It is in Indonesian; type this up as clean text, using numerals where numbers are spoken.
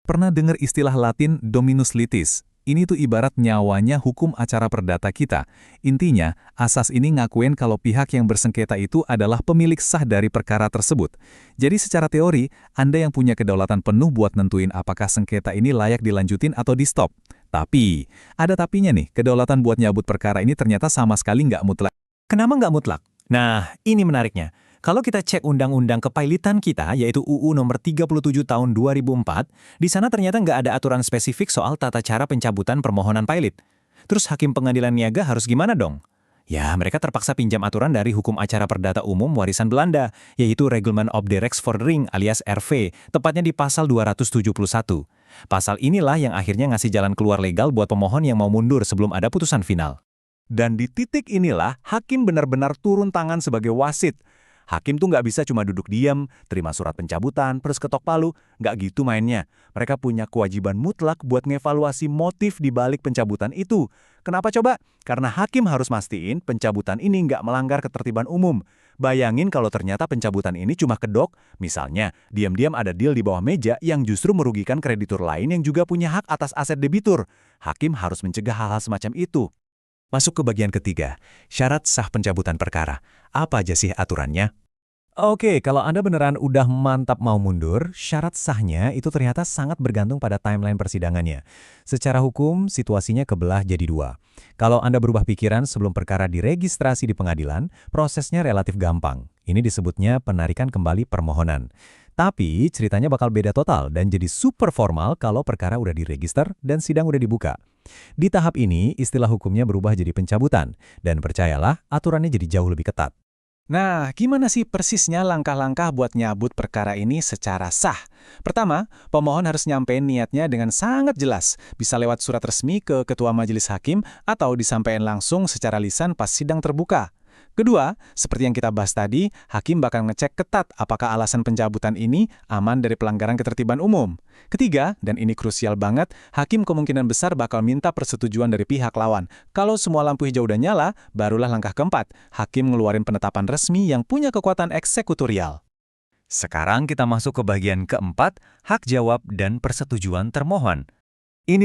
Pernah dengar istilah Latin dominus litis? Ini tuh ibarat nyawanya hukum acara perdata kita. Intinya, asas ini ngakuin kalau pihak yang bersengketa itu adalah pemilik sah dari perkara tersebut. Jadi secara teori, Anda yang punya kedaulatan penuh buat nentuin apakah sengketa ini layak dilanjutin atau di-stop. Tapi, ada tapinya nih, kedaulatan buat nyabut perkara ini ternyata sama sekali nggak mutlak. Kenapa nggak mutlak? Nah, ini menariknya. Kalau kita cek undang-undang kepailitan kita, yaitu UU nomor 37 tahun 2004, di sana ternyata nggak ada aturan spesifik soal tata cara pencabutan permohonan pailit. Terus hakim pengadilan niaga harus gimana dong? Ya, mereka terpaksa pinjam aturan dari Hukum Acara Perdata Umum Warisan Belanda, yaitu Reglement op de Rechtsvordering alias RV, tepatnya di pasal 271. Pasal inilah yang akhirnya ngasih jalan keluar legal buat pemohon yang mau mundur sebelum ada putusan final. Dan di titik inilah, hakim benar-benar turun tangan sebagai wasit. Hakim tuh nggak bisa cuma duduk diam, terima surat pencabutan, terus ketok palu. Nggak gitu mainnya. Mereka punya kewajiban mutlak buat ngevaluasi motif di balik pencabutan itu. Kenapa coba? Karena hakim harus mastiin pencabutan ini nggak melanggar ketertiban umum. Bayangin kalau ternyata pencabutan ini cuma kedok, misalnya diam-diam ada deal di bawah meja yang justru merugikan kreditur lain yang juga punya hak atas aset debitur. Hakim harus mencegah hal-hal semacam itu. Masuk ke bagian ketiga, syarat sah pencabutan perkara. Apa aja sih aturannya? Oke, kalau Anda beneran udah mantap mau mundur, syarat sahnya itu ternyata sangat bergantung pada timeline persidangannya. Secara hukum, situasinya kebelah jadi dua. Kalau Anda berubah pikiran sebelum perkara diregistrasi di pengadilan, prosesnya relatif gampang. Ini disebutnya penarikan kembali permohonan. Tapi ceritanya bakal beda total dan jadi super formal kalau perkara udah diregister dan sidang udah dibuka. Di tahap ini, istilah hukumnya berubah jadi pencabutan, dan percayalah, aturannya jadi jauh lebih ketat. Nah, gimana sih persisnya langkah-langkah buat nyabut perkara ini secara sah? Pertama, pemohon harus nyampein niatnya dengan sangat jelas, bisa lewat surat resmi ke Ketua Majelis Hakim atau disampaikan langsung secara lisan pas sidang terbuka. Kedua, seperti yang kita bahas tadi, hakim bakal ngecek ketat apakah alasan pencabutan ini aman dari pelanggaran ketertiban umum. Ketiga, dan ini krusial banget, hakim kemungkinan besar bakal minta persetujuan dari pihak lawan. Kalau semua lampu hijau udah nyala, barulah langkah keempat, hakim ngeluarin penetapan resmi yang punya kekuatan eksekutorial. Sekarang kita masuk ke bagian keempat, hak jawab dan persetujuan termohon. Ini